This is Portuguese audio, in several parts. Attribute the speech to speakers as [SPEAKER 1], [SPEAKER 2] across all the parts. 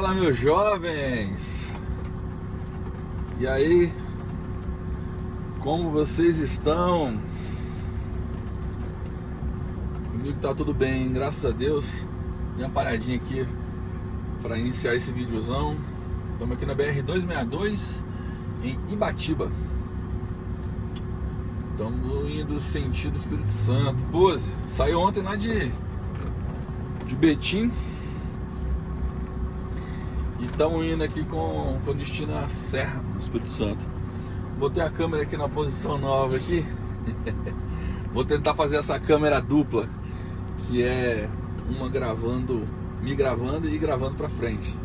[SPEAKER 1] Fala, meus jovens! E aí, como vocês estão? Comigo tá tudo bem, graças a Deus. Dei uma paradinha aqui para iniciar esse videozão. Estamos aqui na BR-262 em Ibatiba. Estamos indo sentido Espírito Santo. Pose, saiu ontem lá de Betim. E estamos indo aqui com destino à Serra, no Espírito Santo. Botei a câmera aqui na posição nova aqui. Vou tentar fazer essa câmera dupla, que é uma gravando, me gravando e gravando pra frente.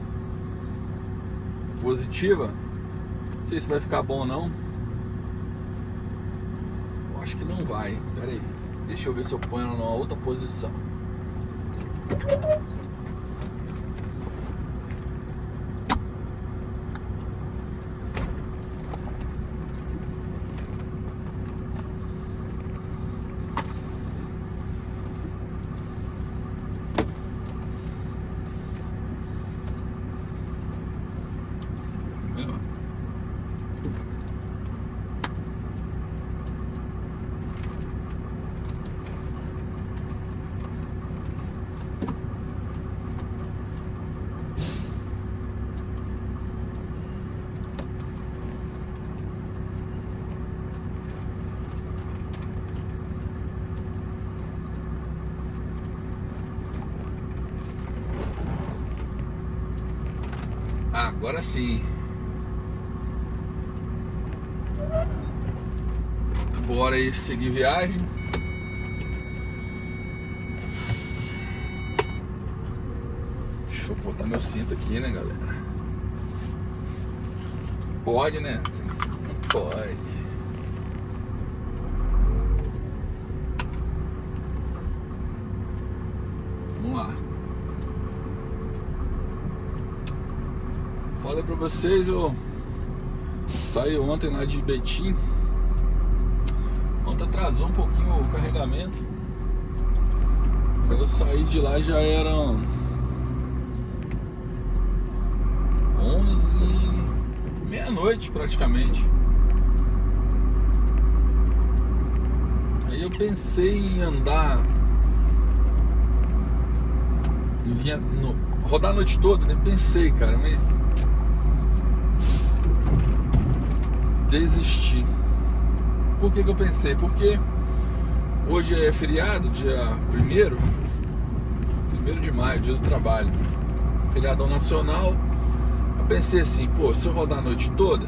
[SPEAKER 1] Positiva. Não sei se vai ficar bom ou não. Eu acho que não vai. Pera aí. Deixa eu ver se eu ponho ela numa outra posição. Agora sim. Bora aí seguir viagem. Deixa eu botar meu cinto aqui, né, galera? Pode, né? Não pode. Vamos lá. Falei pra vocês, eu saí ontem lá de Betim. Ontem atrasou um pouquinho o carregamento. Eu saí de lá, já eram 11, meia-noite praticamente. Aí eu pensei em andar, rodar a noite toda, né? Pensei, cara, mas desisti. Por que eu pensei? Porque hoje é feriado, dia 1º de maio, dia do trabalho, feriadão nacional. Eu pensei assim, pô, se eu rodar a noite toda,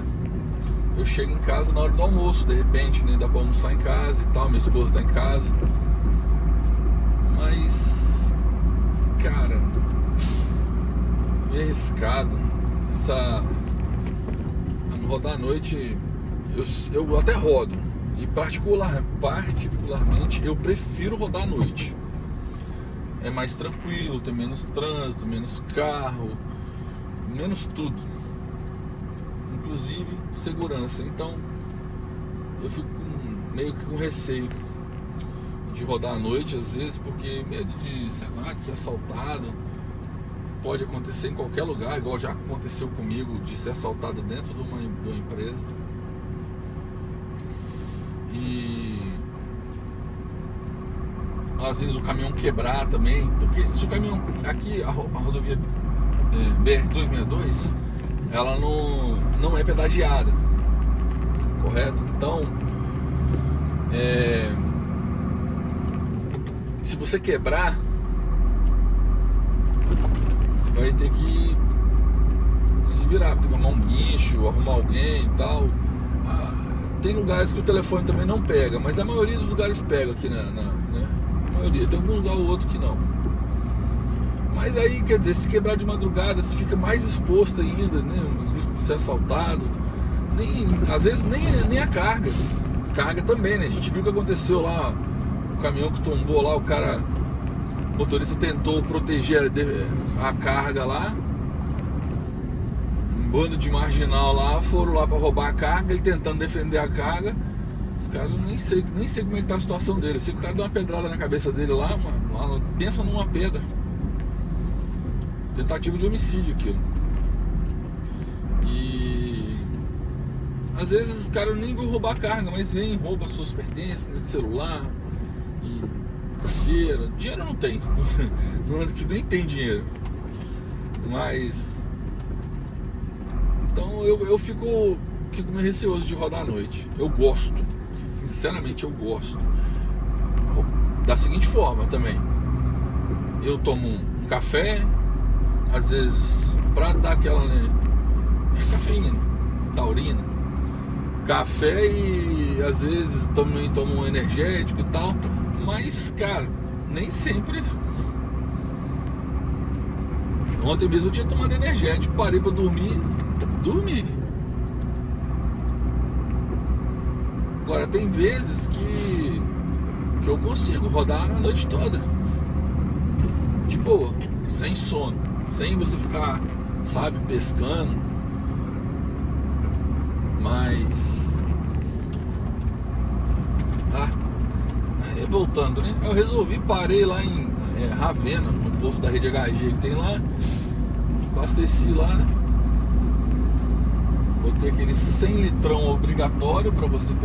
[SPEAKER 1] eu chego em casa na hora do almoço, de repente, né? Dá pra almoçar em casa e tal, minha esposa tá em casa. Mas, cara, meio arriscado rodar à noite. Eu até rodo, e particularmente eu prefiro rodar à noite. É mais tranquilo, tem menos trânsito, menos carro, menos tudo, inclusive segurança. Então eu fico meio que com receio de rodar à noite, às vezes, porque medo de ser assaltado. Pode acontecer em qualquer lugar, igual já aconteceu comigo, de ser assaltado dentro de uma empresa. E às vezes o caminhão quebrar também, porque se o caminhão aqui, a rodovia BR-262, ela não é pedagiada, correto? Então se você quebrar, vai ter que se virar, tem que arrumar um guincho, arrumar alguém e tal. Tem lugares que o telefone também não pega, mas a maioria dos lugares pega aqui, né? A maioria, tem algum lugar ou outro que não. Mas aí, quer dizer, se quebrar de madrugada, você fica mais exposto ainda, né? O risco de ser assaltado. Às vezes nem a carga. Carga também, né? A gente viu o que aconteceu lá, o caminhão que tombou lá, o motorista tentou proteger a carga lá. Um bando de marginal lá, foram lá para roubar a carga, ele tentando defender a carga. Os caras, nem sei como é que tá a situação dele. Eu sei que o cara deu uma pedrada na cabeça dele lá, mano. Pensa numa pedra. Tentativa de homicídio aquilo. às vezes os caras nem vão roubar a carga, mas vem e rouba suas pertences, né, celular e carteira. Dinheiro não tem, não, que nem tem dinheiro. Mas então eu fico meio receoso de rodar à noite. Eu gosto, sinceramente eu gosto. Da seguinte forma também: eu tomo um café, às vezes pra dar aquela, né, cafeína, taurina, café, e às vezes também tomo um energético e tal. Mas, cara, nem sempre. Ontem mesmo eu tinha tomado energético, parei pra dormir. Agora tem vezes que eu consigo rodar a noite toda de boa, sem sono, sem você ficar, sabe, pescando. Mas voltando, né? Eu resolvi, parei lá em Ravenna, no posto da rede HG que tem lá, abasteci lá, né? Botei aquele 100 litrão obrigatório para você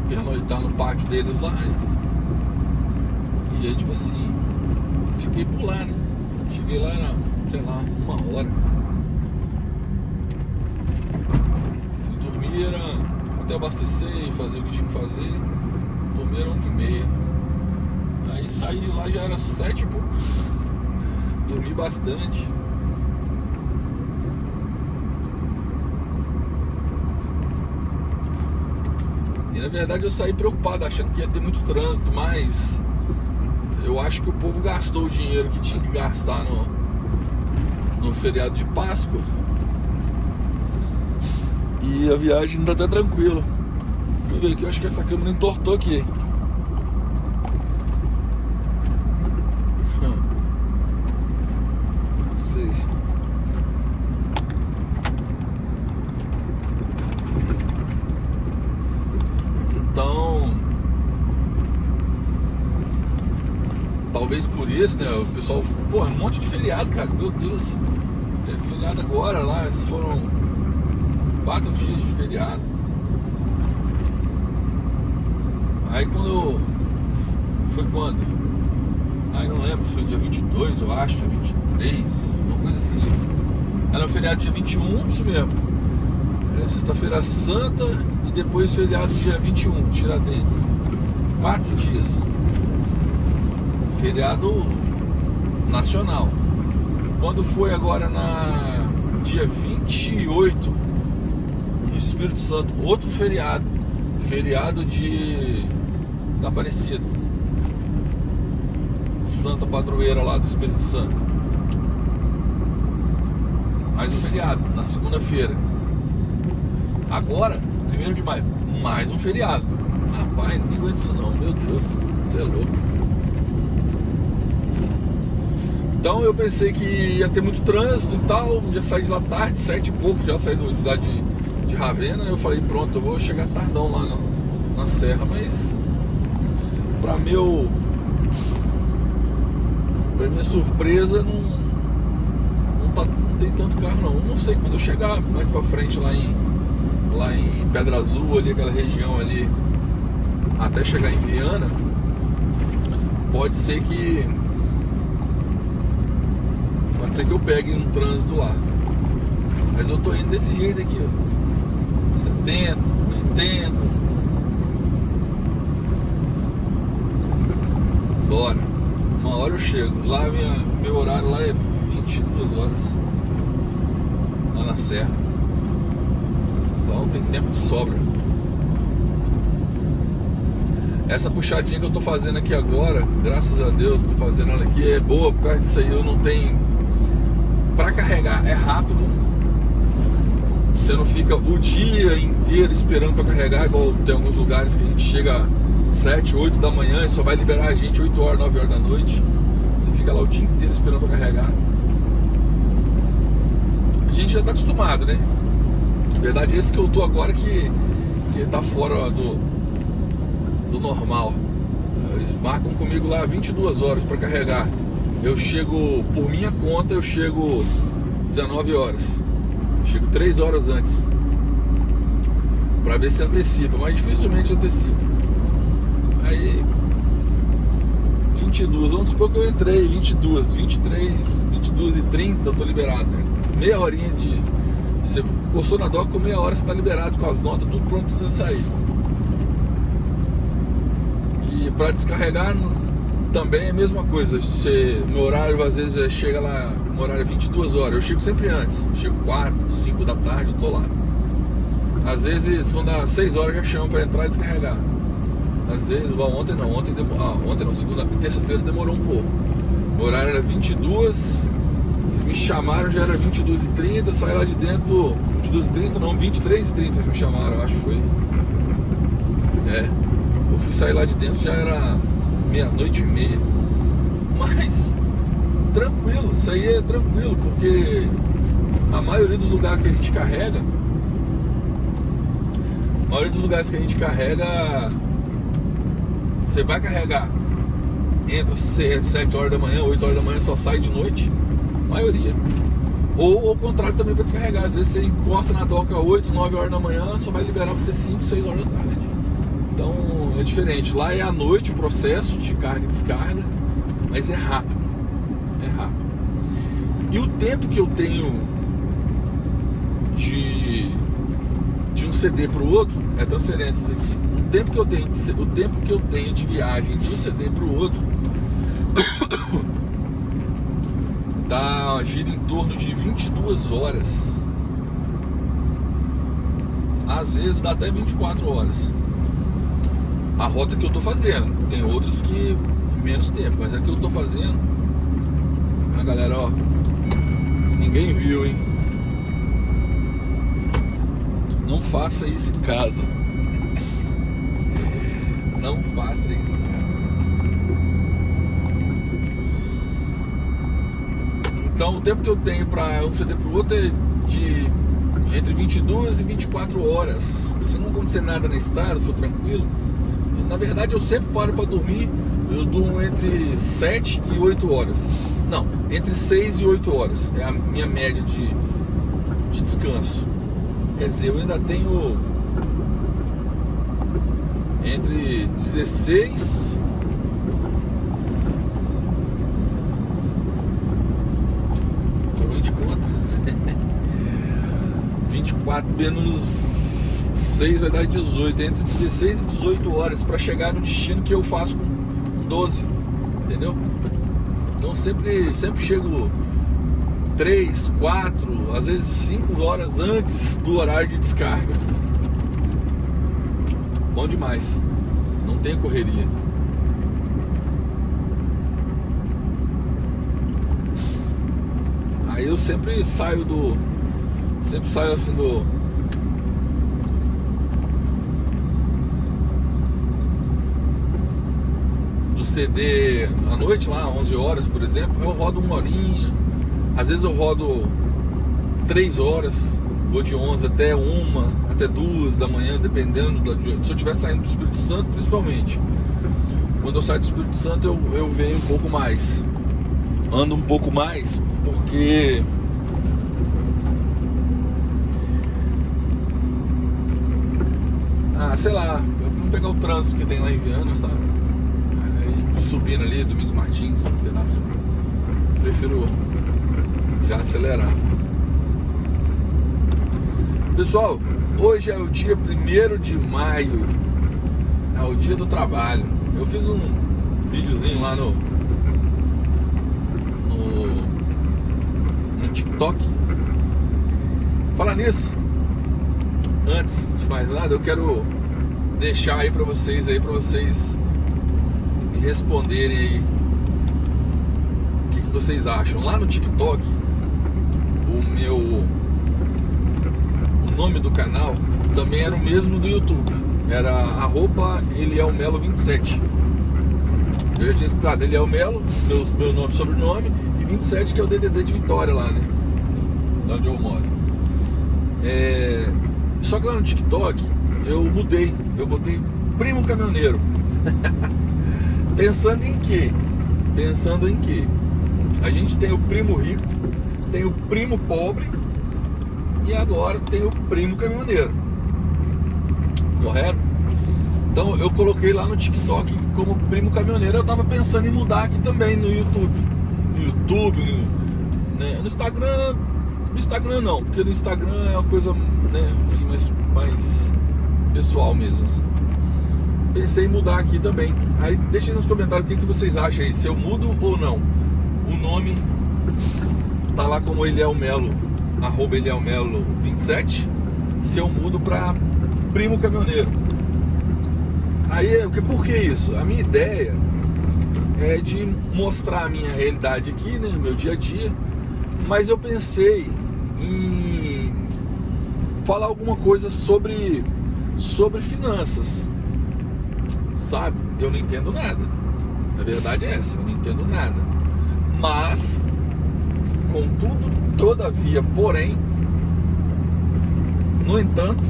[SPEAKER 1] pernoitar no pátio deles lá. E aí, tipo assim, fiquei por lá, né? Cheguei lá, sei lá, 1 hora. Fui dormir, até abastecer, fazer o que tinha que fazer. Dormir era 1h30. Aí saí de lá, já era 7 e pouco. Dormi bastante. E na verdade eu saí preocupado, achando que ia ter muito trânsito, mas eu acho que o povo gastou o dinheiro que tinha que gastar no feriado de Páscoa. E a viagem tá até tranquila. Deixa eu ver aqui, eu acho que essa câmera entortou aqui. Não sei. Então, talvez por isso, né, o pessoal, pô, um monte de feriado, cara, meu Deus. Teve feriado agora lá, foram 4 dias de feriado. Aí quando foi quando? Aí não lembro, foi dia 22, eu acho, dia 23, uma coisa assim. Era o feriado dia 21, isso mesmo. Sexta-feira Santa e depois feriado dia 21, Tiradentes. 4 dias. Feriado nacional. Quando foi agora dia 28, no Espírito Santo, outro feriado. Feriado da Aparecida, Santa Padroeira lá do Espírito Santo. Mais um feriado, na segunda-feira. Agora, 1º de maio, mais um feriado. Rapaz, ninguém aguenta isso não, meu Deus, você é louco. Então eu pensei que ia ter muito trânsito e tal. Já saí de lá tarde, 7 e pouco, já saí do lugar de Ravenna. Eu falei, pronto, eu vou chegar tardão lá na serra. Mas pra minha surpresa, não tem tanto carro não. Não sei, quando eu chegar mais pra frente lá em Pedra Azul, ali, aquela região ali, até chegar em Viana, pode ser que eu pegue um trânsito lá. Mas eu tô indo desse jeito aqui, ó, 70, 80. Bora, 1 hora eu chego. Lá meu horário lá é 22 horas lá na serra. Então tem tempo de sobra. Essa puxadinha que eu tô fazendo aqui agora, graças a Deus, tô fazendo ela aqui, é boa. Por causa disso aí eu não tenho. Pra carregar é rápido. Você não fica o dia inteiro esperando pra carregar, igual tem alguns lugares que a gente chega 7, 8 da manhã e só vai liberar a gente 8 horas, 9 horas da noite. Você fica lá o dia inteiro esperando pra carregar. A gente já tá acostumado, né? Na verdade, esse que eu tô agora que tá fora do normal. Eles marcam comigo lá 22 horas pra carregar. Eu chego, por minha conta, eu chego 19 horas. Chego 3 horas antes. pra ver se antecipa, mas dificilmente antecipa. Aí 22, vamos supor que eu entrei 22, 23, 22h30 eu tô liberado, né? Meia horinha de... Você encostou na doca, com meia hora você tá liberado com as notas, tudo pronto pra você sair. E pra descarregar também é a mesma coisa. Meu horário às vezes chega lá, meu horário é 22 horas, eu chego sempre antes, eu chego 4, 5 da tarde, eu tô lá. Às vezes quando dá 6 horas já chamo pra entrar e descarregar. Às vezes, ontem não, segunda, terça-feira demorou um pouco. O horário era 22, eles me chamaram, já era 22h30, saí lá de dentro, 22h30 não, 23h30 eles me chamaram, eu acho que foi. Eu fui sair lá de dentro, já era 00:30. Mas, tranquilo, isso aí é tranquilo, porque a maioria dos lugares que a gente carrega, você vai carregar, entra 7 horas da manhã, 8 horas da manhã, só sai de noite, maioria. Ou ao contrário também para descarregar, às vezes você encosta na doca 8, 9 horas da manhã, só vai liberar para você 5, 6 horas da tarde. Então é diferente, lá é à noite o processo de carga e descarga, mas é rápido, E o tempo que eu tenho de um CD para o outro, é transferência isso aqui. O tempo que eu tenho de viagem de um CD para o outro gira em torno de 22 horas. Às vezes dá até 24 horas. A rota que eu tô fazendo. Tem outras que menos tempo, mas a que eu tô fazendo, a galera, ó, ninguém viu, hein? Não faça isso em casa. Não faça isso em casa. Então o tempo que eu tenho para um CD pro outro é de entre 22 e 24 horas. Se não acontecer nada na estrada, for tranquilo. Na verdade eu sempre paro para dormir. Eu durmo entre 7 e 8 horas. Não, entre 6 e 8 horas. É a minha média de descanso. Quer dizer, eu ainda tenho entre 16 24 menos 6 vai dar 18, entre 16 e 18 horas para chegar no destino que eu faço com 12, entendeu? Então sempre chego 3, 4, às vezes 5 horas antes do horário de descarga. Bom demais, não tem correria. Aí eu sempre saio assim do CD à noite, lá 11 horas, por exemplo. Eu rodo 1 horinha, às vezes eu rodo 3 horas, vou de 11 até 1, até 2 da manhã, dependendo se eu estiver saindo do Espírito Santo, principalmente. Quando eu saio do Espírito Santo eu venho um pouco mais, ando um pouco mais, porque sei lá, eu vou pegar o trânsito que tem lá em Viana, sabe? Aí subindo ali, Domingos Martins, um pedaço, prefiro já acelerar. Pessoal, hoje é o dia 1º de maio, é o dia do trabalho. Eu fiz um videozinho lá no TikTok. Falar nisso, antes de mais nada, eu quero deixar aí pra vocês me responderem aí o que vocês acham. Lá no TikTok, o nome do canal também era o mesmo do YouTube, era @ElielMelo27. Eu já tinha explicado, Eliel Melo, meu nome e sobrenome, e 27 que é o DDD de Vitória lá, né, de onde eu moro. Só que lá no TikTok eu mudei, eu botei Primo Caminhoneiro. Pensando em quê? A gente tem o primo rico, tem o primo pobre e agora tem o primo caminhoneiro. correto? Então eu coloquei lá no TikTok como Primo Caminhoneiro. Eu tava pensando em mudar aqui também no YouTube. No Instagram. No Instagram não, porque no Instagram é uma coisa, né, assim, mais pessoal mesmo, assim. Pensei em mudar aqui também. Aí deixem nos comentários o que vocês acham aí, se eu mudo ou não. O nome tá lá como Eliel Melo, @ElielMelo27. Se eu mudo pra Primo Caminhoneiro. Aí, por que isso? A minha ideia é de mostrar a minha realidade aqui, né, meu dia a dia. Mas eu pensei em falar alguma coisa sobre finanças. Sabe? Eu não entendo nada. A verdade é essa, eu não entendo nada. Mas, contudo, todavia, porém, no entanto,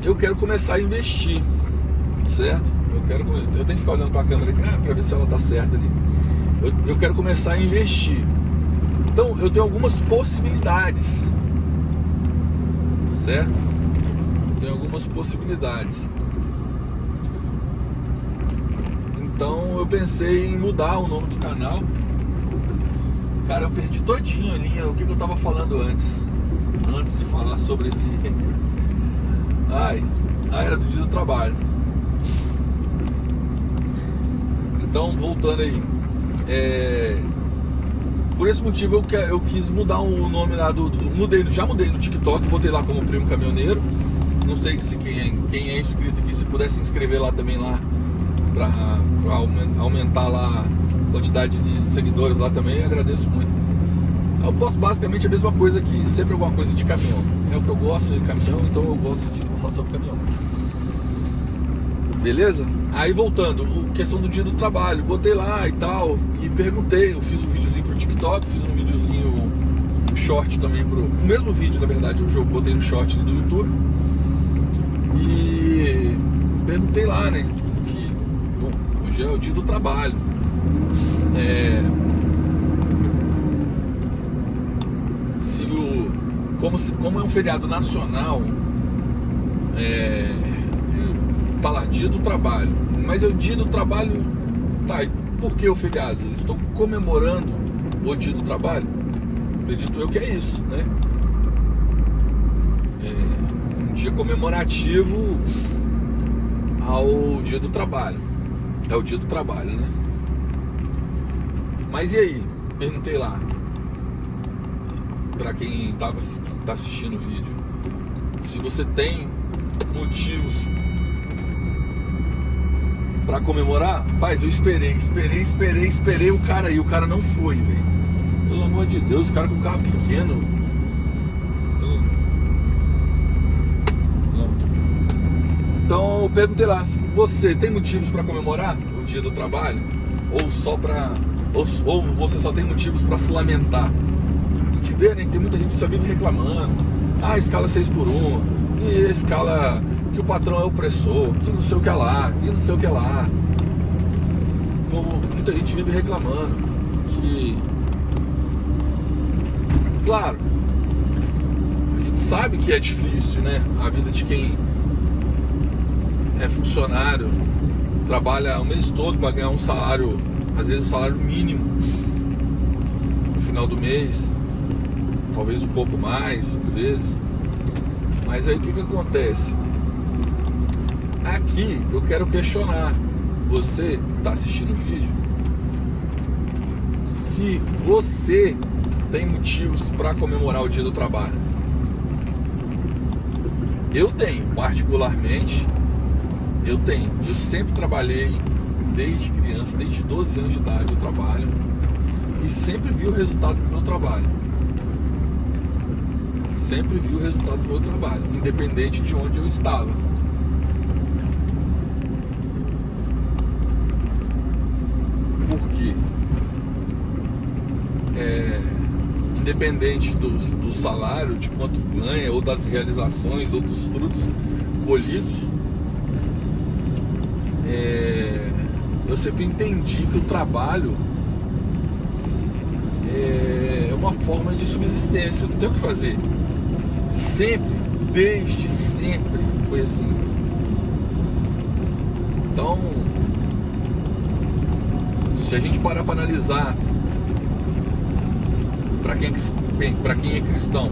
[SPEAKER 1] eu quero começar a investir, certo? Eu tenho que ficar olhando para a câmera aqui, para ver se ela tá certa ali. Eu quero começar a investir. Então, eu tenho algumas possibilidades, certo? Tem algumas possibilidades. Então eu pensei em mudar o nome do canal. Cara, eu perdi todinho a linha, o que eu tava falando antes de falar sobre esse a era do dia do trabalho. Então, voltando aí, por esse motivo eu quis mudar o nome lá já mudei no TikTok, botei lá como Primo Caminhoneiro. Não sei se quem é inscrito aqui, se puder se inscrever lá também lá, pra aumentar lá a quantidade de seguidores lá também, eu agradeço muito. Eu posto basicamente a mesma coisa aqui, sempre alguma coisa de caminhão. É o que eu gosto de caminhão, então eu gosto de postar sobre caminhão. Beleza? Aí voltando, questão do dia do trabalho, botei lá e tal, e perguntei, eu fiz um videozinho pro TikTok, fiz um videozinho, um short também o mesmo vídeo, na verdade, eu botei no short do YouTube. E perguntei lá, né, que hoje é o dia do trabalho. Como é um feriado nacional, falar dia do trabalho, mas é o dia do trabalho, tá, e por que o feriado? Eles estão comemorando o dia do trabalho? Acredito eu que é isso, né? Um dia comemorativo ao dia do trabalho. É o dia do trabalho, né? Mas e aí? Perguntei lá pra quem tá assistindo o vídeo, se você tem motivos pra comemorar. Rapaz, eu esperei o cara aí, o cara não foi, velho. Pelo amor de Deus, o cara com um carro pequeno. Não. Então eu perguntei lá, você tem motivos pra comemorar o dia do trabalho? Ou você só tem motivos pra se lamentar? A gente vê, né, que tem muita gente que só vive reclamando. Escala 6x1, e escala que o patrão é opressor, que não sei o que lá, e não sei o que lá. Então, muita gente vive reclamando que, claro, a gente sabe que é difícil, né, a vida de quem é funcionário, trabalha o mês todo para ganhar um salário, às vezes um salário mínimo no final do mês, talvez um pouco mais, às vezes. Mas aí o que acontece? Aqui eu quero questionar você que está assistindo o vídeo, se você tem motivos para comemorar o dia do trabalho. Eu tenho, particularmente, eu tenho. Eu sempre trabalhei desde criança, desde 12 anos de idade eu trabalho, e sempre vi o resultado do meu trabalho. Sempre vi o resultado do meu trabalho, independente de onde eu estava. Por quê? Independente do salário, de quanto ganha, ou das realizações, ou dos frutos colhidos, eu sempre entendi que o trabalho é uma forma de subsistência, não tem o que fazer. Sempre, desde sempre foi assim. Então, se a gente parar para analisar para quem é cristão,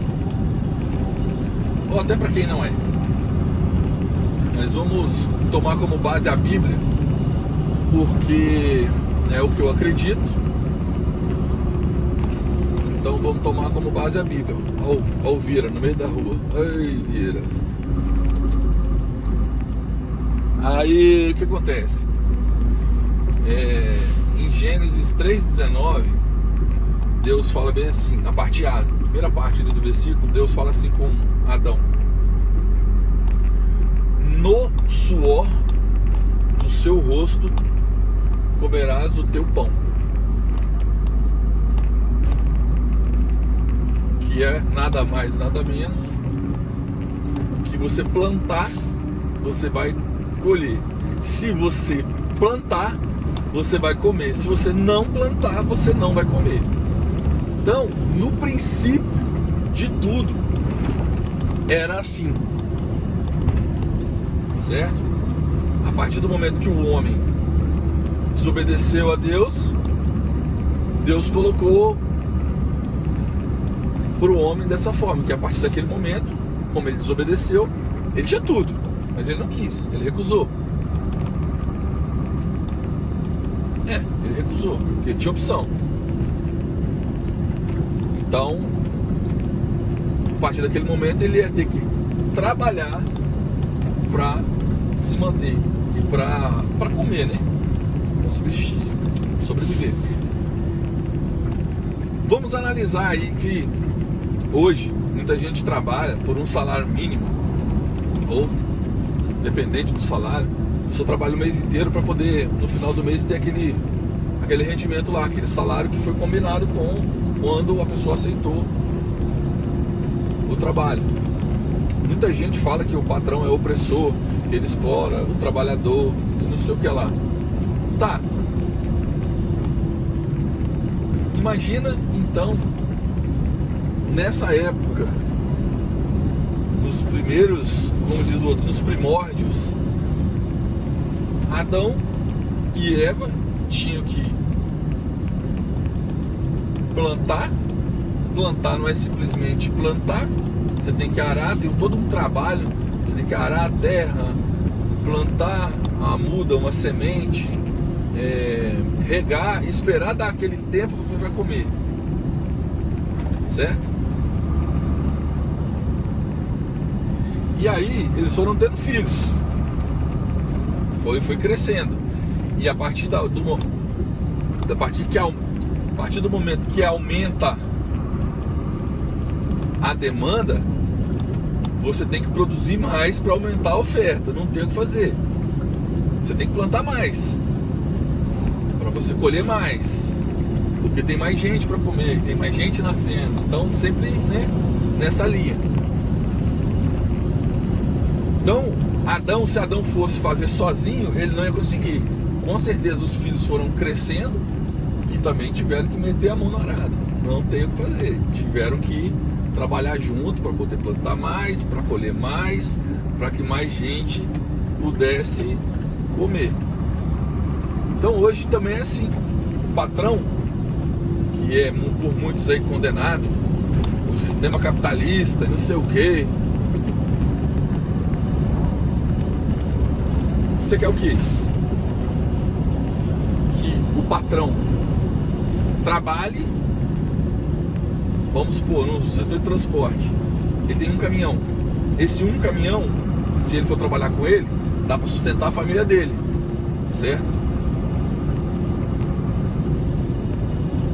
[SPEAKER 1] ou até para quem não é, nós vamos tomar como base a Bíblia, porque é o que eu acredito. Então vamos tomar como base a Bíblia. Ó o Vira no meio da rua. Ai, Vira. Aí o que acontece? Em Gênesis 3,19, Deus fala bem assim, na parte A, na primeira parte do versículo, Deus fala assim com Adão: no suor do seu rosto comerás o teu pão. Que é nada mais, nada menos. O que você plantar, você vai colher. Se você plantar, você vai comer. Se você não plantar, você não vai comer. Então, no princípio de tudo, era assim. Certo? A partir do momento que o homem desobedeceu a Deus, Deus colocou para o homem dessa forma, que a partir daquele momento, como ele desobedeceu, ele tinha tudo, mas ele não quis, ele recusou. Ele recusou, porque ele tinha opção. Então, a partir daquele momento, ele ia ter que trabalhar para se manter e para comer, né? Para sobreviver. Vamos analisar aí que hoje muita gente trabalha por um salário mínimo, ou dependente do salário, eu só trabalho o mês inteiro para poder no final do mês ter aquele rendimento lá, aquele salário que foi combinado com quando a pessoa aceitou o trabalho. Muita gente fala que o patrão é opressor, que ele explora o trabalhador e não sei o que lá. Tá. Imagina então, nessa época, nos primeiros, como diz o outro, nos primórdios, Adão e Eva tinham que plantar. Plantar não é simplesmente plantar, você tem que arar, tem todo um trabalho. Você tem que arar a terra, plantar uma muda, uma semente, regar, esperar dar aquele tempo que você vai comer. Certo? E aí eles foram tendo filhos. Foi crescendo. E a partir do momento que aumenta a demanda, você tem que produzir mais para aumentar a oferta. Não tem o que fazer. Você tem que plantar mais para você colher mais, porque tem mais gente para comer, tem mais gente nascendo. Então sempre, né, nessa linha. Então se Adão fosse fazer sozinho, ele não ia conseguir. Com certeza os filhos foram crescendo e também tiveram que meter a mão na arada. Não tem o que fazer. Tiveram que trabalhar junto para poder plantar mais, para colher mais, para que mais gente pudesse comer. Então hoje também é assim. O patrão, que é por muitos aí condenado, o sistema capitalista, não sei o quê. Você quer o quê? Que o patrão trabalhe. Vamos supor, no setor de transporte, ele tem um caminhão. Esse um caminhão, se ele for trabalhar com ele, dá para sustentar a família dele, certo?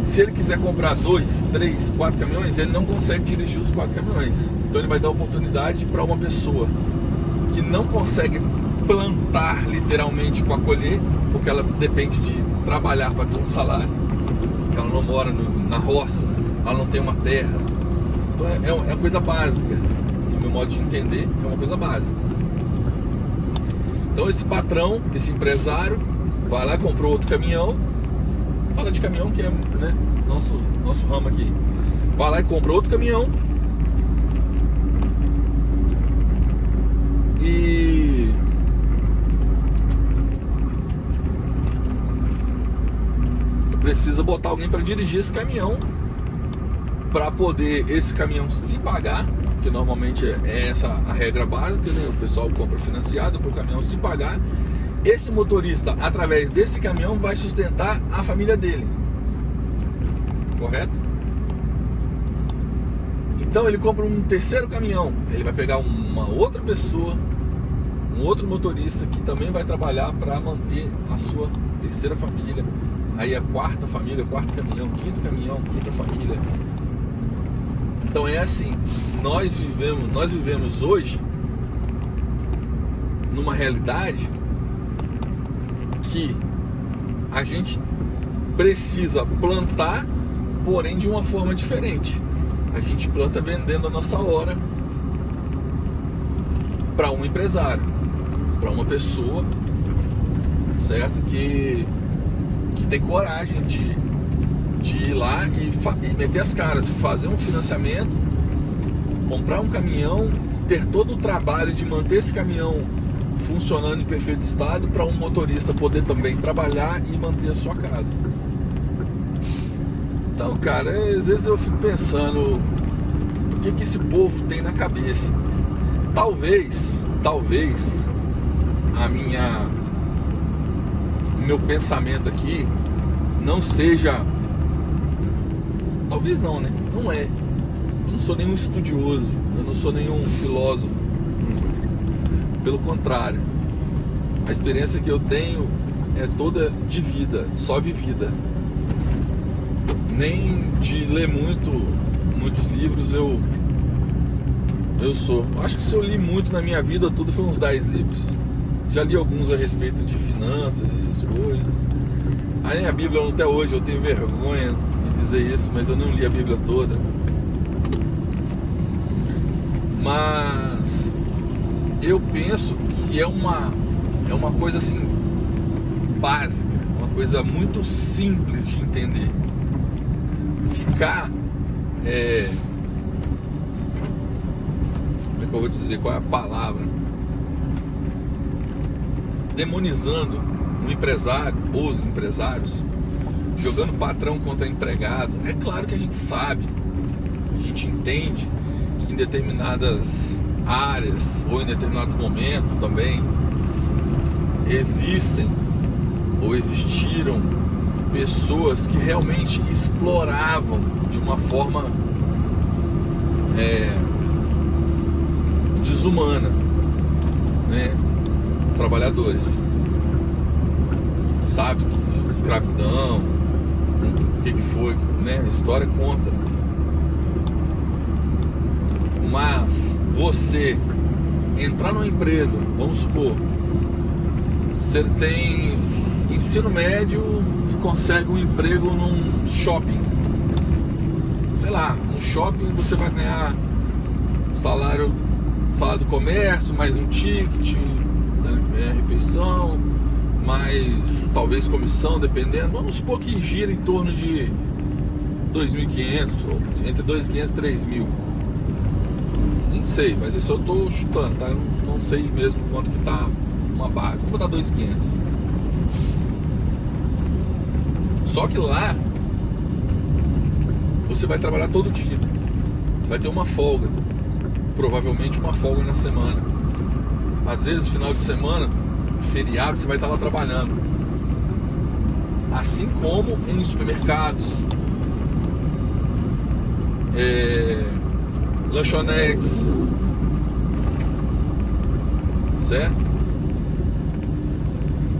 [SPEAKER 1] Se ele quiser comprar 2, 3, 4 caminhões, ele não consegue dirigir os 4 caminhões. Então ele vai dar oportunidade para uma pessoa que não consegue plantar literalmente para colher, porque ela depende de trabalhar para ter um salário, porque ela não mora na roça, ela não tem uma terra. Então é uma coisa básica. No meu modo de entender, é uma coisa básica. Então esse patrão, esse empresário, vai lá, comprou outro caminhão. Fala de caminhão que é, né, nosso ramo aqui. vai lá e compra outro caminhão e precisa botar alguém para dirigir esse caminhão, para poder esse caminhão se pagar, que normalmente é essa a regra básica, né? O pessoal compra financiado para o caminhão se pagar. Esse motorista, através desse caminhão, vai sustentar a família dele, correto? Então ele compra um terceiro caminhão, ele vai pegar uma outra pessoa, um outro motorista que também vai trabalhar para manter a sua terceira família, aí a quarta família, quarto caminhão, quinta família. Então é assim, nós vivemos hoje numa realidade que a gente precisa plantar, porém de uma forma diferente. A gente planta vendendo a nossa hora para um empresário, para uma pessoa, certo? Que tem coragem de ir lá e meter as caras, fazer um financiamento, comprar um caminhão, ter todo o trabalho de manter esse caminhão funcionando em perfeito estado, para um motorista poder também trabalhar e manter a sua casa. Então, cara, às vezes eu fico pensando o que esse povo tem na cabeça. Talvez meu pensamento aqui não seja, talvez não, né? Não é. Eu não sou nenhum estudioso, eu não sou nenhum filósofo. Pelo contrário, a experiência que eu tenho é toda de vida, só vivida. Nem de ler muitos livros eu sou. Acho que se eu li muito na minha vida, tudo foi uns 10 livros. Já li alguns a respeito de finanças, essas coisas. Aí a Bíblia, até hoje, eu tenho vergonha de dizer isso, mas eu não li a Bíblia toda. Mas eu penso que é uma coisa assim básica, uma coisa muito simples de entender. Ficar como é que eu vou dizer, qual é a palavra, demonizando o empresário ou os empresários, jogando patrão contra empregado. É claro que a gente sabe, a gente entende que em determinadas áreas ou em determinados momentos também existem ou existiram pessoas que realmente exploravam de uma forma desumana, né, trabalhadores, sabe, escravidão, o que foi, né, a história conta. Mas você entrar numa empresa, vamos supor, você tem ensino médio e consegue um emprego num shopping, sei lá, no shopping você vai ganhar salário do comércio, mais um ticket, refeição, mais talvez comissão, dependendo. Vamos supor que gira em torno de 2.500, entre 2.500 e 3.000. Nem sei, mas isso eu tô chutando, tá? Eu não sei mesmo quanto que tá uma base. Vamos botar 2.500. Só que lá você vai trabalhar todo dia. Você vai ter uma folga, provavelmente uma folga na semana. Às vezes, final de semana, feriado, você vai estar lá trabalhando. Assim como em supermercados, lanchonetes, certo?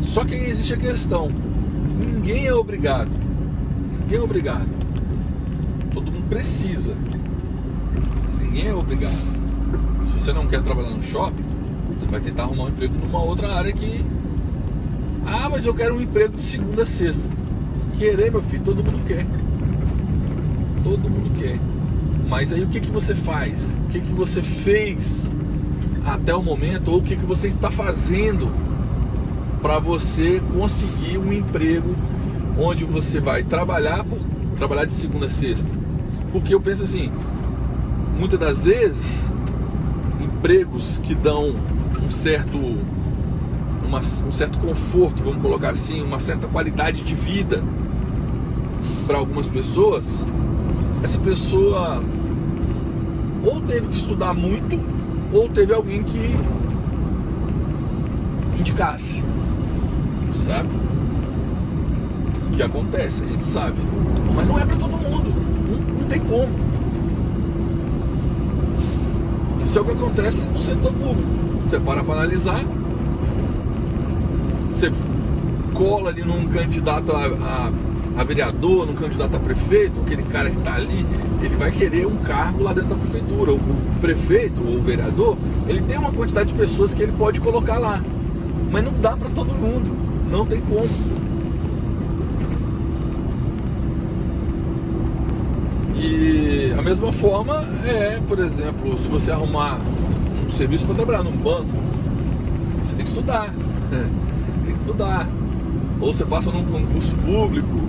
[SPEAKER 1] Só que aí existe a questão: ninguém é obrigado. Ninguém é obrigado. Todo mundo precisa, mas ninguém é obrigado. Se você não quer trabalhar no shopping, você vai tentar arrumar um emprego numa outra área que... Ah, mas eu quero um emprego de segunda a sexta. Querer, meu filho, todo mundo quer. Todo mundo quer. Mas aí o que você faz? O que você fez até o momento? Ou o que você está fazendo para você conseguir um emprego onde você vai trabalhar de segunda a sexta? Porque eu penso assim, muitas das vezes, empregos que dão um certo conforto, vamos colocar assim, uma certa qualidade de vida para algumas pessoas, essa pessoa ou teve que estudar muito, ou teve alguém que indicasse, sabe? O que acontece, a gente sabe, mas não é para todo mundo, não tem como. Isso é o que acontece no setor público. Você para analisar, você cola ali num candidato a vereador, num candidato a prefeito, aquele cara que está ali, ele vai querer um cargo lá dentro da prefeitura. O prefeito ou o vereador, ele tem uma quantidade de pessoas que ele pode colocar lá, mas não dá para todo mundo, não tem como. E a mesma forma por exemplo, se você arrumar um serviço para trabalhar num banco, você tem que estudar. Tem que estudar. Ou você passa num concurso público,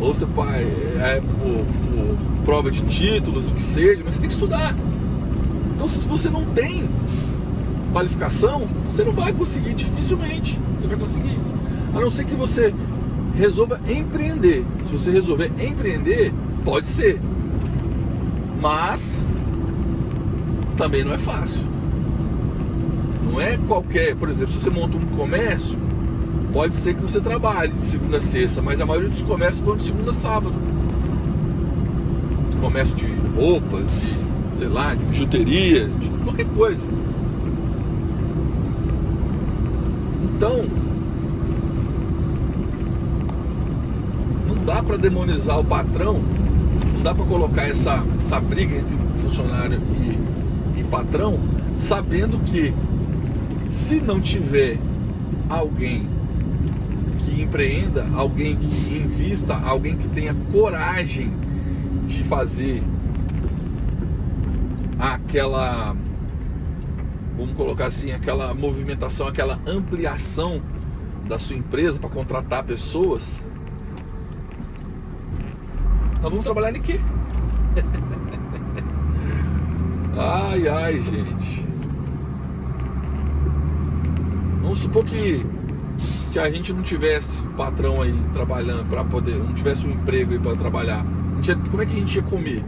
[SPEAKER 1] ou você por prova de títulos, o que seja, mas você tem que estudar. Então, se você não tem qualificação, você não vai conseguir, dificilmente você vai conseguir. A não ser que você resolva empreender. Se você resolver empreender, pode ser. Mas também não é fácil. Não é qualquer, por exemplo, se você monta um comércio, pode ser que você trabalhe de segunda a sexta, mas a maioria dos comércios vão de segunda a sábado. Comércio de roupas, de, sei lá, de bijuteria, de qualquer coisa. Então, não dá para demonizar o patrão, não dá para colocar essa briga entre funcionário e patrão, sabendo que se não tiver alguém que empreenda, alguém que invista, alguém que tenha coragem de fazer aquela, vamos colocar assim, aquela movimentação, aquela ampliação da sua empresa para contratar pessoas, nós vamos trabalhar em quê? Ai, gente. Vamos supor que a gente não tivesse patrão aí trabalhando para poder, não tivesse um emprego aí para trabalhar. Como é que a gente ia comer?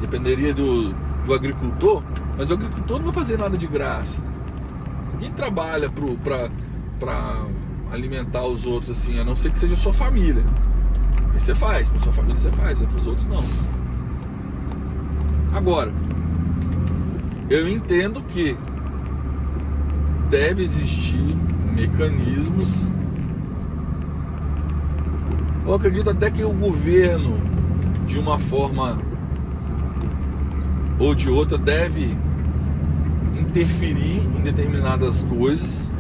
[SPEAKER 1] Dependeria do agricultor, mas o agricultor não vai fazer nada de graça. Ninguém trabalha para alimentar os outros assim, a não ser que seja sua família. Aí você faz, para sua família você faz, para os outros não. Agora, eu entendo que deve existir mecanismos. Eu acredito até que o governo, de uma forma ou de outra, deve interferir em determinadas coisas,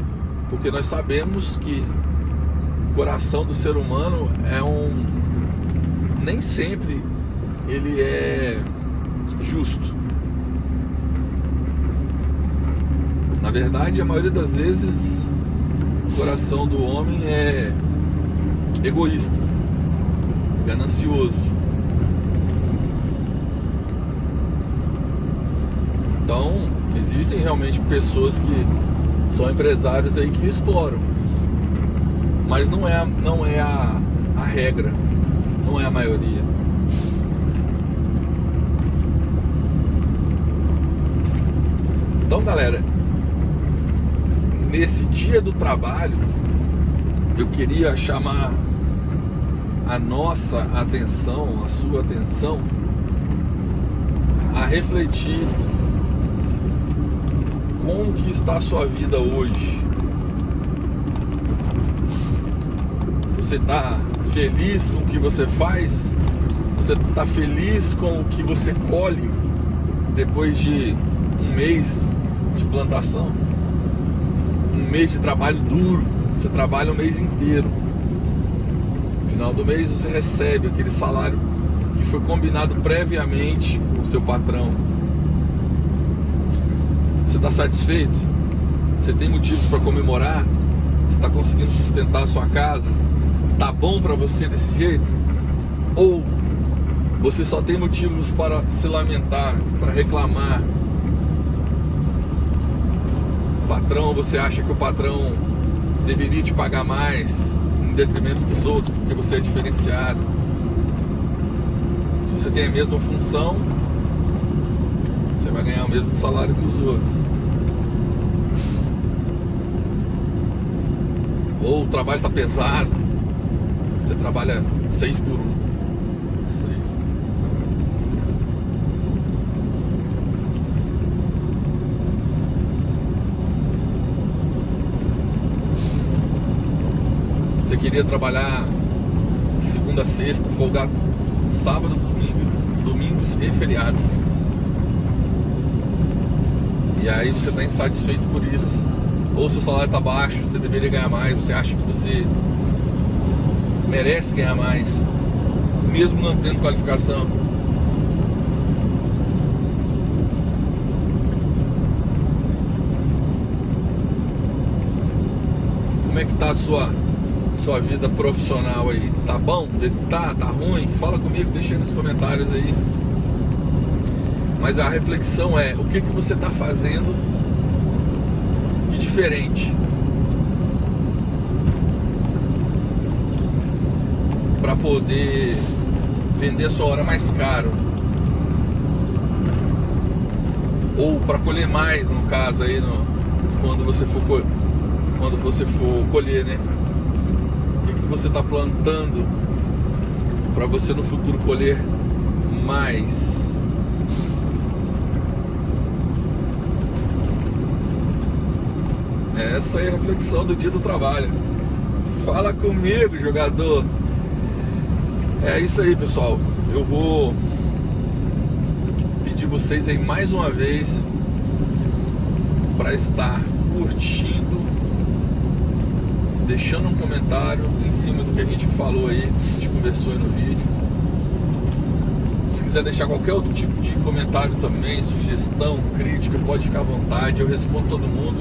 [SPEAKER 1] porque nós sabemos que o coração do ser humano nem sempre ele é justo. Na verdade, a maioria das vezes o coração do homem é egoísta, ganancioso. Então, existem realmente pessoas que são empresários aí que exploram, mas não é a regra, não é a maioria. Então, galera, nesse dia do trabalho, eu queria chamar a nossa atenção, a sua atenção, a refletir como que está a sua vida hoje. Você está feliz com o que você faz? Você está feliz com o que você colhe depois de um mês de plantação? Um mês de trabalho duro, você trabalha o mês inteiro. No final do mês você recebe aquele salário que foi combinado previamente com o seu patrão. Você está satisfeito? Você tem motivos para comemorar? Você está conseguindo sustentar a sua casa? Tá bom para você desse jeito? Ou você só tem motivos para se lamentar, para reclamar. Patrão, você acha que o patrão deveria te pagar mais em detrimento dos outros porque você é diferenciado. Se você tem a mesma função, você vai ganhar o mesmo salário que os outros. Ou o trabalho está pesado, você trabalha 6 por 1. Você queria trabalhar de segunda a sexta, folgar sábado, domingos e feriados. E aí você está insatisfeito por isso. Ou seu salário está baixo, você deveria ganhar mais, você acha que você merece ganhar mais, mesmo não tendo qualificação. Como é que está a sua vida profissional aí? Tá bom do jeito que tá? Tá ruim? Fala comigo, deixa aí nos comentários aí. Mas a reflexão é, o que você tá fazendo de diferente para poder vender a sua hora mais caro, ou para colher mais, no caso aí, quando você for colher, né? Que você está plantando para você no futuro colher mais. Essa é a reflexão do dia do trabalho. Fala comigo, jogador. É isso aí, pessoal. Eu vou pedir vocês aí mais uma vez para estar curtindo, deixando um comentário em cima do que a gente falou aí, que a gente conversou aí no vídeo. Se quiser deixar qualquer outro tipo de comentário também, sugestão, crítica, pode ficar à vontade, eu respondo todo mundo.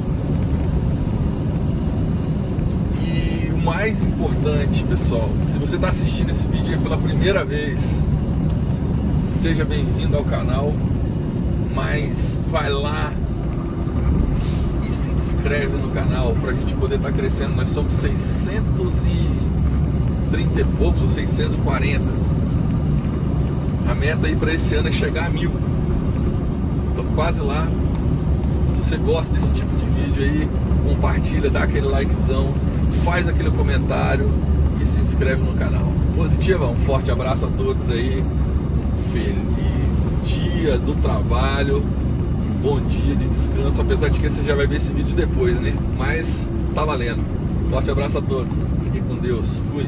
[SPEAKER 1] E o mais importante, pessoal, se você está assistindo esse vídeo aí pela primeira vez, seja bem-vindo ao canal, mas vai lá, se inscreve no canal pra gente poder estar crescendo. Nós somos 630 e poucos, ou 640. A meta aí para esse ano é chegar a 1000. Estamos quase lá. Se você gosta desse tipo de vídeo aí, compartilha, dá aquele likezão, faz aquele comentário e se inscreve no canal. Positiva, um forte abraço a todos aí. Feliz dia do trabalho. Bom dia de descanso, apesar de que você já vai ver esse vídeo depois, né? Mas tá valendo. Forte abraço a todos. Fiquem com Deus. Fui.